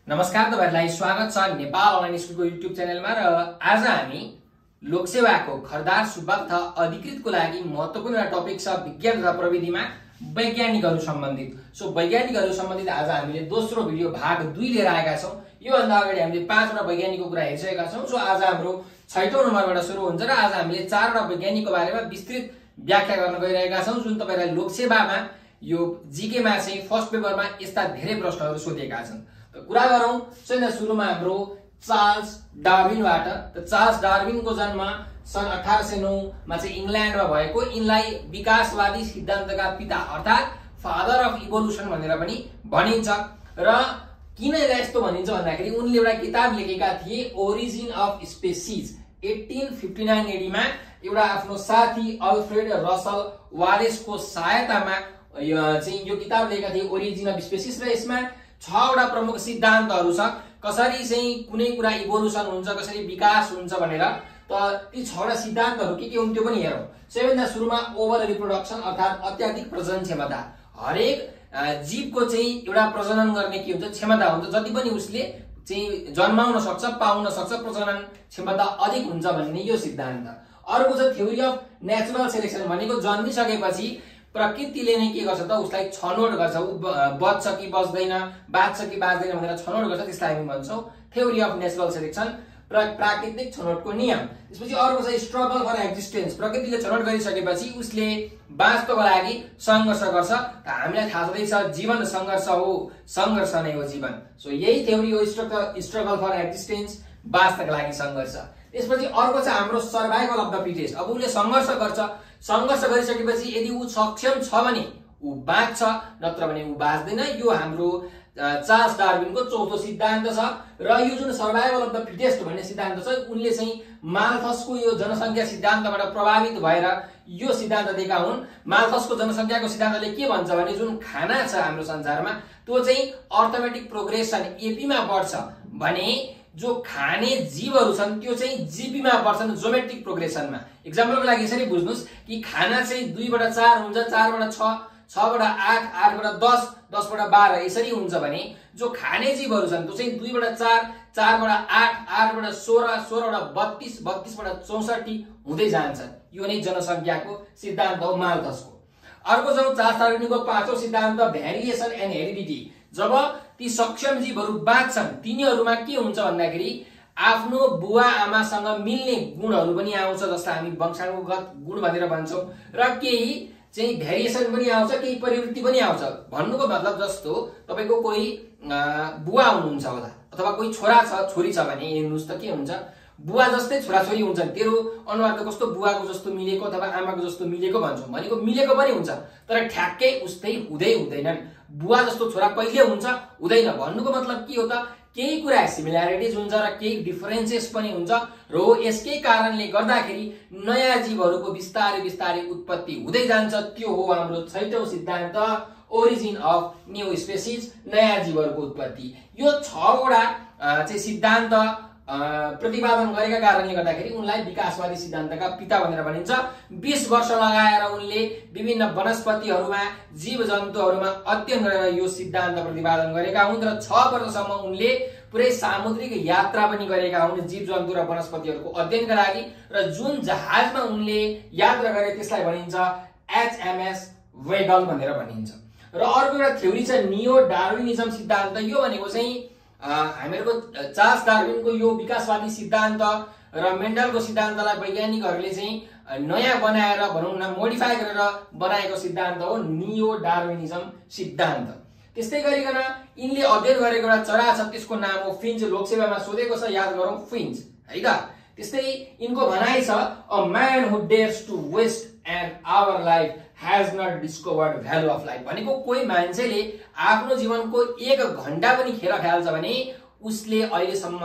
नमस्कार, तपाईहरुलाई स्वागत छ नेपाल अनलाइन स्कुलको युट्युब च्यानलमा। र आज हामी लोकसेवाको खरदार सुब्बा तथा अधिकृतको लागि महत्त्वपूर्ण टपिक छ विज्ञान तथा प्रविधिमा वैज्ञानिकहरु सम्बन्धित। सो वैज्ञानिकहरु सम्बन्धित आज हामीले दोस्रो भिडियो भाग 2 लिएर आएका छौं। यो भन्दा अगाडि हामीले 5 वटा वैज्ञानिकको कुरा हेरिसकेका छौं। सो आज हाम्रो 6औं नम्बरबाट सुरु हुन्छ र आज हामीले 4 वटा वैज्ञानिकको बारेमा विस्तृत व्याख्या गर्न गइरहेका छौं, जुन तपाईहरुलाई लोकसेवामा यो जीके मा चाहिँ फर्स्ट पेपरमा यस्ता धेरै प्रश्नहरु सोधिएका छन्। कुरा गरौं चाहिँ सुरुमा हाम्रो चार्ल्स डार्विनबाट। त चार्ल्स डार्विनको जन्म सन् 1809 मा चाहिँ इंग्ल्यान्डमा भएको। यिनलाई विकासवादी सिद्धान्तका पिता अर्थात फादर अफ इभोल्युसन भनेर पनि भनिन्छ। र किन यस्तो भनिन्छ भन्दाखेरि उनले एउटा किताब लेखेका थिए ओरिजिन अफ स्पेसिज 1859 एडी मा एउटा आफ्नो साथी अल्फ्रेड रसल वालेसको सहायतामा यो किताब लेखेका थिए ओरिजिन अफ स्पेसिज। र यसमा 6 वटा प्रमुख सिद्धान्तहरु छ, कसरी चाहिँ कुनै कुरा इभोल्युसन हुन्छ, कसरी विकास हुन्छ भनेर। त ती 6 वटा सिद्धान्तहरु के हुन् त्यो पनि हेरौं। सबैभन्दा सुरुमा ओभर रिप्रोडक्सन अर्थात अत्याधिक प्रजनन क्षमता। हरेक जीवको चाहिँ एउटा प्रजनन गर्ने के हुन्छ क्षमता हुन्छ, जति पनि उसले चाहिँ जन्माउन सक्छ, पाउन सक्छ, प्रजनन क्षमता अधिक हुन्छ भन्ने यो सिद्धान्त। अर्को छ थ्योरी अफ नेचुरल सेलेक्सन, भनेको जन्मिसकेपछि प्रकृतिले नै के गर्छ त उसलाई छनौट गर्छ, उ बच्छ कि बच्दैन, बाँच्छ कि बाँच्दैन भनेर छनौट गर्छ। त्यसलाई हामी भन्छौं थ्योरी अफ नेचुरल सेलेक्सन, प्राकृतिक छनौटको नियम। त्यसपछि अर्को छ स्ट्रगल फर एक्जिस्टेन्स, प्रकृतिले छनौट गरिसकेपछि उसले बाँच्नको लागि संघर्ष गर्छ। त हामीलाई थाहा छँदैछ जीवन संघर्ष हो, संघर्ष नै हो जीवन। सो यही थ्योरी हो स्ट्रगल फर एक्जिस्टेन्स, बाँच्नका लागि संघर्ष। त्यसपछि अर्को छ हाम्रो सर्भाइभल अफ द फिटेस्ट। अब उसले संघर्ष गर्छ, संघर्ष गरिसकेपछि यदि ऊ सक्षम छ भने ऊ बाँच्छ, नत्र भने ऊ बाँच्दैन। यो हाम्रो चार्ल्स डार्विनको चौथो सिद्धान्त छ। र यो जुन सर्भाइभल अफ द फिटेस्ट भन्ने सिद्धान्त छ, उनले चाहिँ माल्थसको यो जनसंख्या सिद्धान्तबाट प्रभावित भएर यो सिद्धान्त दिएका हुन्। माल्थसको जनसंख्याको सिद्धान्तले के भन्छ भने जुन खाना छ हाम्रो संसारमा त्यो चाहिँ अर्थमेटिक प्रोग्रेसन एपीमा बढ्छ भने जो खाने जीवहरु छन् त्यो चाहिँ जीपीमा बढ्छन् जोमेट्रिक प्रोग्रेसनमा। एक्जाम्पलको लागि यसरी बुझ्नुस् कि खाना चाहिँ 2 बाट 4 हुन्छ, 4 बाट 6, 6 बाट 8, 8 बाट 10, 10 बाट 12 यसरी हुन्छ भने जो खाने जीवहरु छन् त्यो चाहिँ 2 बाट 4, 4 बाट 8, 8 बाट 16, 16 बाट 32, 32 बाट 64 हुँदै जान्छन्। यो नै जनसंख्याको सिद्धान्त हो माल्थसको। अर्को छ चार्ल्स डार्विनको पाँचौं सिद्धान्त भेरिएसन एन्ड हेरिडिटी। जब ती सक्षम जीवहरु बाँच्छन् तिनीहरुमा के हुन्छ भन्दाखेरि आफ्नो बुवा आमासँग मिल्ने गुणहरु पनि आउँछ, जसलाई हामी वंशानुगत गुण भनेर भन्छौं। र केही चाहिँ भेरिएसन पनि आउँछ, केही परिवर्तन पनि आउँछ। भन्नुको मतलब जस्तो तपाईको कोही बुवा हुनुहुन्छ होला अथवा कोही छोरा छ छोरी छ भने हेर्नुस् त के हुन्छ, बुवा जस्तै छोराछोरी हुन्छन्। तेरो अनुहार त कस्तो बुवाको जस्तो मिलेको अथवा आमाको जस्तो मिलेको भन्छौं, भनेको मिलेको पनि हुन्छ तर ठ्याक्कै उस्तै हुँदैनन्। बुवा जस्तो छोरा कहिले हुन्छ हुँदैन। भन्नुको मतलब के हो त, केही कुरा सिमिल्यारिटिज हुन्छ र केही डिफरेन्सेस पनि हुन्छ। र यसकै कारणले गर्दाखेरि नयाँ जीवहरुको बिस्तारै बिस्तारै उत्पत्ति हुँदै जान्छ। त्यो हो हाम्रो 6औं सिद्धान्त ओरिजिन अफ न्यू स्पेसिज, नयाँ जीवहरुको उत्पत्ति। यो 6 वटा चाहिँ सिद्धान्त प्रतिपादन गरेका कारणले गर्दाखेरि उनलाई विकासवादी सिद्धान्तका पिता भनेर भनिन्छ। 20 वर्ष लगाएर उनले विभिन्न वनस्पतिहरुमा, जीवजन्तुहरुमा अध्ययन गरेर यो सिद्धान्त प्रतिपादन गरेका हुन्। र 6 वर्षसम्म उनले पुरै सामुद्रिक यात्रा पनि गरेका हुन् जीवजन्तु र वनस्पतिहरुको अध्ययनका लागि। र जुन जहाजमा उनले यात्रा गरे त्यसलाई भनिन्छ HMS वेगल भनेर भनिन्छ। र अर्को एउटा थ्योरी छ नियो डार्विनिजम सिद्धान्त। यो भनेको चाहिँ हामीहरुको चार्ल्स डार्विनको यो विकासवादी सिद्धान्त र मेन्डलको सिद्धान्तलाई वैज्ञानिकहरुले चाहिँ नयाँ बनाएर भनौं न मोडिफाई गरेर बनाएको सिद्धान्त हो नियो डार्विनिजम सिद्धान्त। त्यस्तै गरिकन यिनले अध्ययन गरेको एउटा चरा छ, त्यसको नाम हो फिन्च। लोकसेवामा सोधेको छ, याद गरौं फिन्च है त। त्यस्तै यिनको भनाइ छ a man who dares to waste an hour life has not discovered value of life, भनेको कोही मान्छेले आफ्नो जीवनको 1 घण्टा पनि खेर फाल्छ भने उसले अहिलेसम्म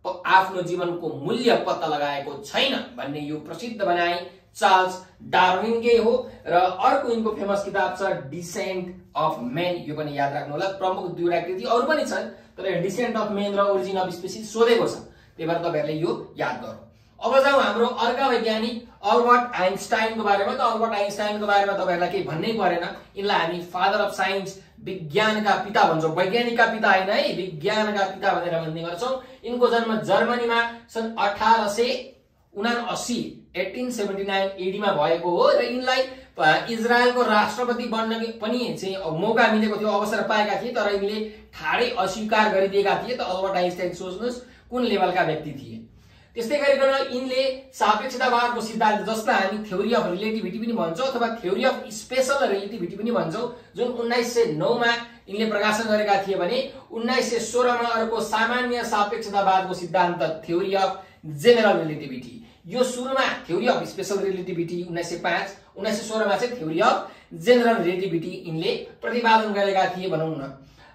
आफ्नो जीवनको मूल्य पत्ता लगाएको छैन भन्ने यो प्रसिद्ध भनाइ चार्ल्स डार्विनकै हो। र अर्को यिनको फेमस किताब छ डिसेन्ट अफ मैन। यो पनि याद राख्नु होला। प्रमुख 2 वटा कृति अरु पनि छन् तर डिसेन्ट अफ मैन र ओरिजिन अफ स्पेसिज सोधेको छ, त्यही भएर तपाईहरुले यो याद गर्नु। अब जाउँ हाम्रो अर्का वैज्ञानिक अल्बर्ट आइन्स्टाइनको बारेमा। त अल्बर्ट आइन्स्टाइनको बारेमा तपाईहरुलाई केही भन्नै परेन। यिनलाई हामी फादर अफ साइन्स, विज्ञानका पिता भन्छौँ। वैज्ञानिकका पिता हैन है, विज्ञानका पिता भनेर भन्ने गर्छौं। यिनको जन्म जर्मनीमा सन् 1879 एडी मा भएको हो र यिनलाई इजरायलको राष्ट्रपति बन्न पनि चाहिँ मौका मिलेको थियो, अवसर पाएका थिए, तर यिनले ठाडै अस्वीकार गरिदिएका थिए। त अल्बर्ट आइन्स्टाइन सोच्नुस् कुन लेभलका व्यक्ति थिए। त्यस्तै गरिकन यिनले सापेक्षतावादको सिद्धान्त, जसलाई हामी थ्योरी अफ रिलेटिभिटी पनि भन्छौं अथवा थ्योरी अफ स्पेशल रिलेटिभिटी पनि भन्छौं, जुन 1909 मा यिनले प्रकाशन गरेका थिए भने 1916 मा अर्को सामान्य सापेक्षतावादको सिद्धान्त थ्योरी अफ जेनरल रिलेटिभिटी। यो सुरुमा थ्योरी अफ स्पेशल रिलेटिभिटी 1905, 1916 मा चाहिँ थ्योरी अफ जेनरल रिलेटिभिटी यिनले प्रतिपादन गरेका थिए भनौं न।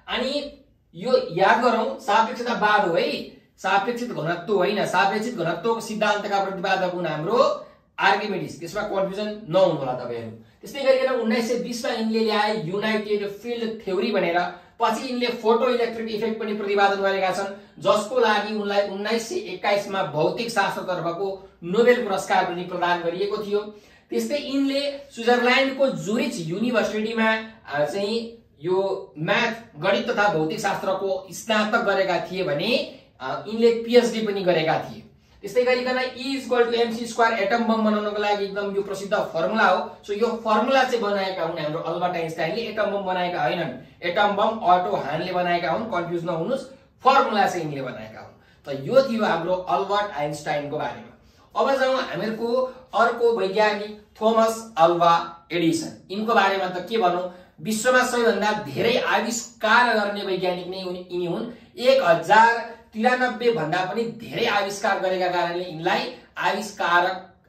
अनि यो याद गरौं, सापेक्षतावाद हो है, सापेक्षित घनत्व होइन। सापेक्षित घनत्वको सिद्धान्तका प्रतिपादक हुन् हाम्रो आर्किमिडिस। त्यसमा कन्फ्युजन नहुनु होला तपाईहरु। त्यस्तै गरिकन 1920 मा यिनले ल्याए युनाइटेड फिल्ड थ्योरी भनेर। पछि यिनले फोटो इलेक्ट्रिक इफेक्ट पनि प्रतिपादन गरेका छन्, जसको लागि उनलाई 1921 मा भौतिक शास्त्रतर्फको नोबेल पुरस्कार पनि प्रदान गरिएको थियो। त्यस्तै यिनले स्विजरल्यान्डको जुरिच युनिभर्सिटीमा चाहिँ यो म्याथ, गणित तथा भौतिक शास्त्रको स्नातक गरेका थिए भने यिनले पीएचडी पनि गरेका थिए। त्यस्तै गरिकन E=mc² एटम बम बनाउनको लागि एकदम यो प्रसिद्ध फर्मुला हो। सो यो फर्मुला चाहिँ बनाएका हुन् हाम्रो अल्बर्ट आइन्स्टाइनले। एटम बम बनाएका होइनन्, एटम बम अटो हानले बनाएका हुन्, कन्फ्युज नहुनुस्, फर्मुला चाहिँ यिनले बनाएका हुन्। त यो थियो हाम्रो अल्बर्ट आइन्स्टाइनको बारेमा। अब जाउँ हामीहरुको अर्को वैज्ञानिक थोमस अल्वा एडिसन। यिनको बारेमा त के भनौं, विश्वमा सबैभन्दा धेरै आविष्कार गर्ने वैज्ञानिक नै यिनी हुन्। 1093 भन्दा पनि धेरै आविष्कार गरेका कारणले यिनलाई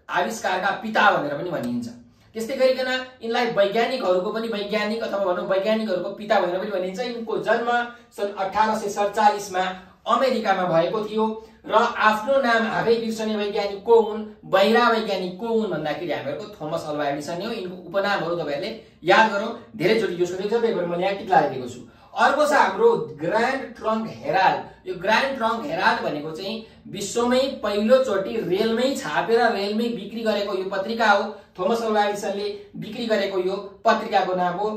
आविष्कारका पिता भनेर पनि भनिन्छ। त्यस्तै गरिकन यिनलाई वैज्ञानिकहरुको पनि वैज्ञानिक अथवा भनौं वैज्ञानिकहरुको पिता भनेर पनि भनिन्छ। यिनको जन्म सन् 1847 मा अमेरिकामा भएको थियो र आफ्नो नाम आफै बिर्सने वैज्ञानिक को हुन्, बहिरा वैज्ञानिक को हुन् भन्दाखेरि हामीहरुको थोमस अल्वा एडिसन हो। यिनको उपनामहरु तपाईहरुले याद गरौँ, धेरैचोटी युज गरिन्छ, त्यही भएर मैले यहाँ टिक लगाएको छु। अर्को छ हाम्रो ग्रान्ड ट्रङ्क हेराल्ड। यो ग्रान्ड ट्रङ्क हेराल्ड भनेको चाहिँ विश्वमै पहिलो चोटी रेलमै छापेर रेलमै बिक्री गरेको यो पत्रिका हो। थोमस अल्वा एडिसनले बिक्री गरेको यो पत्रिकाको नाम हो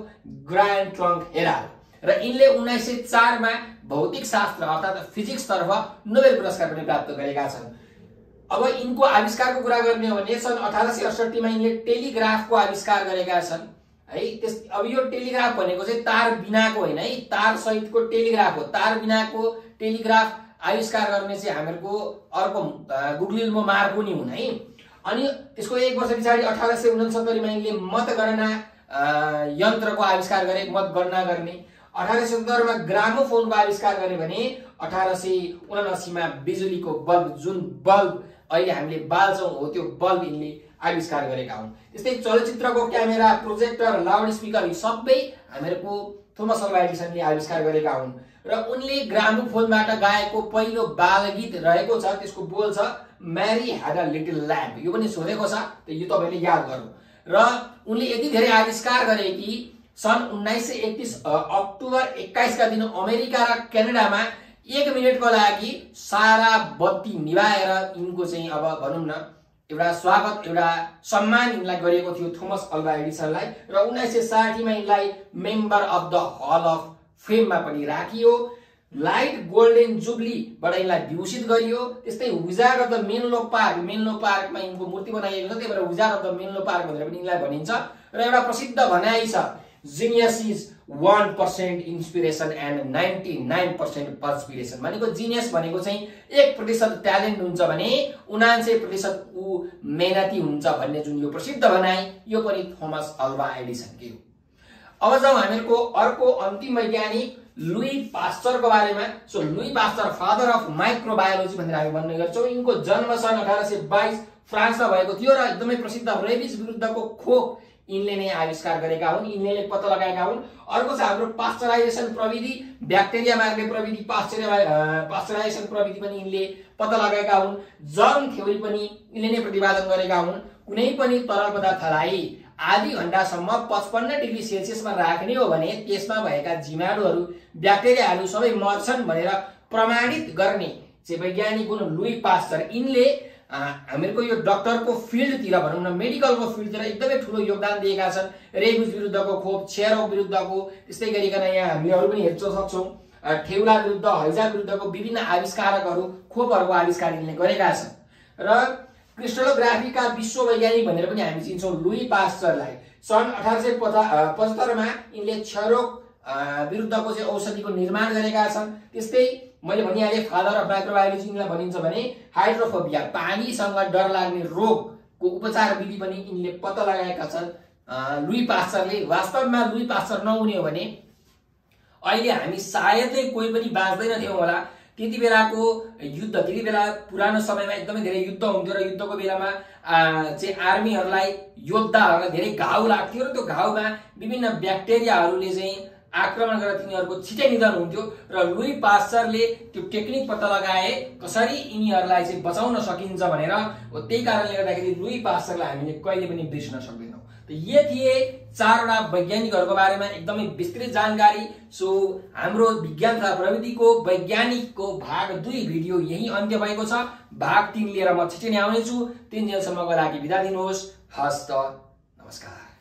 ग्रान्ड ट्रङ्क हेराल्ड र यिनले 1904 मा भौतिक शास्त्र अर्थात् फिजिक्स तर्फ नोबेल पुरस्कार पनि प्राप्त गरेका छन्। अब यिनको आविष्कारको कुरा गर्ने हो भने सन् 1868 मा यिनले टेलिग्राफको आविष्कार गरेका छन् है। अब यो टेलिग्राफ भनेको चाहिँ तार बिनाको होइन है, तार सहितको टेलिग्राफ हो। तार बिनाको टेलिग्राफ आविष्कार गर्ने चाहिँ हामीहरुको अर्को गुग्लिल्मो मार्कोनी हुन् है। अनि त्यसको एक वर्ष पछाडी 1869 मा यिनले मतगणना यन्त्रको आविष्कार गरे, मतगणना गर्ने। 1870 मा ग्रामोफोनको आविष्कार गरे भने 1879 मा बिजुलीको बल्ब, जुन बल्ब अहिले हामीले बाल्छौं हो, त्यो बल्ब यिनले आविष्कार गरेका हुन्। त्यस्तै चलचित्रको क्यामेरा, प्रोजेक्टर, लाउड स्पिकर यी सबै हामीहरुको थोमस अल्वा एडिसनले आविष्कार गरेका हुन्। र उनले ग्रामोफोनबाट गाएको पहिलो बालगीत रहेको छ, त्यसको बोल छ Mary had a little lamp. यो पनि सोधेको छ, त यो तपाईले याद गर्नु। र उनले यति धेरै आविष्कार गरे कि सन् 1931 अक्टोबर 21 का दिन अमेरिका र क्यानाडामा 1 मिनेटको लागि सारा बत्ती निभाएर यिनको चाहिँ अब भनौं न एउटा स्वागत, एउटा सम्मान यिनलाई गरिएको थियो थोमस अल्वा एडिसनलाई। र 1960 मा यिनलाई member of the hall of फेममा पनि राखियो। लाइट गोल्डन जुबली बाट यिनलाई विभूषित गरियो। त्यस्तै विजार्ड अफ द मेन्लो पार्कमा यिनको मूर्ति बनाइएको छ, त्यही भएर विजार्ड अफ द मेन्लो पार्क भनेर पनि यिनलाई भनिन्छ। र एउटा प्रसिद्ध भनाइ छ, जीनियस इज 1% इन्स्पिरेसन एन्ड 99% पर्सपिरेसन। भनेको जीनियस भनेको चाहिँ 1% ट्यालेन्ट हुन्छ भने 99% उ मेहनती हुन्छ भन्ने जुन यो प्रसिद्ध भनाइ, यो पनि थोमस अल्वा एडिसनकै हो। अब जाउँ हामीहरुको अर्को अन्तिम वैज्ञानिक लुई पास्चरको बारेमा। So Louis Pasteur father of microbiology भनेर हामी भन्ने गर्छौं। यिनको जन्म सन् 1822 फ्रान्समा भएको थियो र एकदमै प्रसिद्ध रेबिस विरुद्धको खोप यिनले नै आविष्कार गरेका हुन्, यिनले पत्ता लगाएका हुन्। अर्को छ हाम्रो पास्चराइजेसन प्रविधि, ब्याक्टेरिया मार्ने प्रविधि, पास्चराइजेसन प्रविधि पनि यिनले पत्ता लगाएका हुन्। जर्म थ्योरी पनि यिनले नै प्रतिपादन गरेका हुन्। कुनै पनि तरल पदार्थलाई आधी घण्टासम्म 55 डिग्री सेल्सियसमा राख्ने हो भने त्यसमा भएका जीवाणुहरू, ब्याक्टेरियाहरू सबै मर्छन् भनेर प्रमाणित गर्ने चाहिँ वैज्ञानिक हुन् लुई पास्चर। यिनले हामीहरूको यो डक्टरको फिल्डतिर भनौँ न, मेडिकलको फिल्डतिर एकदमै ठुलो योगदान दिएका छन्। रेबिज विरुद्धको खोप, क्षयरोग विरुद्धको, त्यस्तै गरिकन यहाँ हामीले अरू पनि हेर्न सक्छौँ ठेउला विरुद्ध, हैजा विरुद्धको विभिन्न आविष्कारकहरू, खोपहरूको आविष्कार यिनले गरेका छन्। र क्रिस्टलोग्राफीका विश्व वैज्ञानिक भनेर पनि हामी चिन्छौँ लुई पास्चरलाई। सन् 1875 मा यिनले क्षयरोग विरुद्धको चाहिँ औषधिको निर्माण गरेका छन्। त्यस्तै मैले भनिहालेँ फादर अफ माइक्रोबायोलोजी यिनलाई भनिन्छ भने हाइड्रोफोबिया, पानीसँग डर लाग्ने रोगको उपचार विधि पनि यिनले पत्ता लगाएका छन् लुई पास्चरले। वास्तवमा लुई पास्चर नहुने हो भने अहिले हामी सायदै कोही पनि बाँच्दैन थियौँ होला। त्यति बेलाको युद्ध, त्यति बेला पुरानो समयमा एकदमै धेरै युद्ध हुन्थ्यो र युद्धको बेलामा चाहिँ आर्मीहरूलाई, योद्धाहरूलाई धेरै घाउ लाग्थ्यो र त्यो घाउमा विभिन्न ब्याक्टेरियाहरूले चाहिँ आक्रमण गरेर तिनीहरूको छिटै निधन हुन्थ्यो। र लुई पास्चरले त्यो टेक्निक पत्ता लगाए कसरी यिनीहरूलाई चाहिँ बचाउन सकिन्छ भनेर। त्यही कारणले गर्दाखेरि लुई पास्चरलाई हामीले कहिले पनि बिर्सन सक्दैनौँ। त ये थिए 4वटा वैज्ञानिकहरूको बारेमा एकदमै विस्तृत जानकारी। सो हाम्रो विज्ञान तथा प्रविधिको वैज्ञानिकको भाग 2 भिडियो यही अन्त्य भएको छ। भाग 3 लिएर म छिटै नै आउनेछु। 3 जेलसम्मको लागि बिदा दिनुहोस्। हस्त नमस्कार।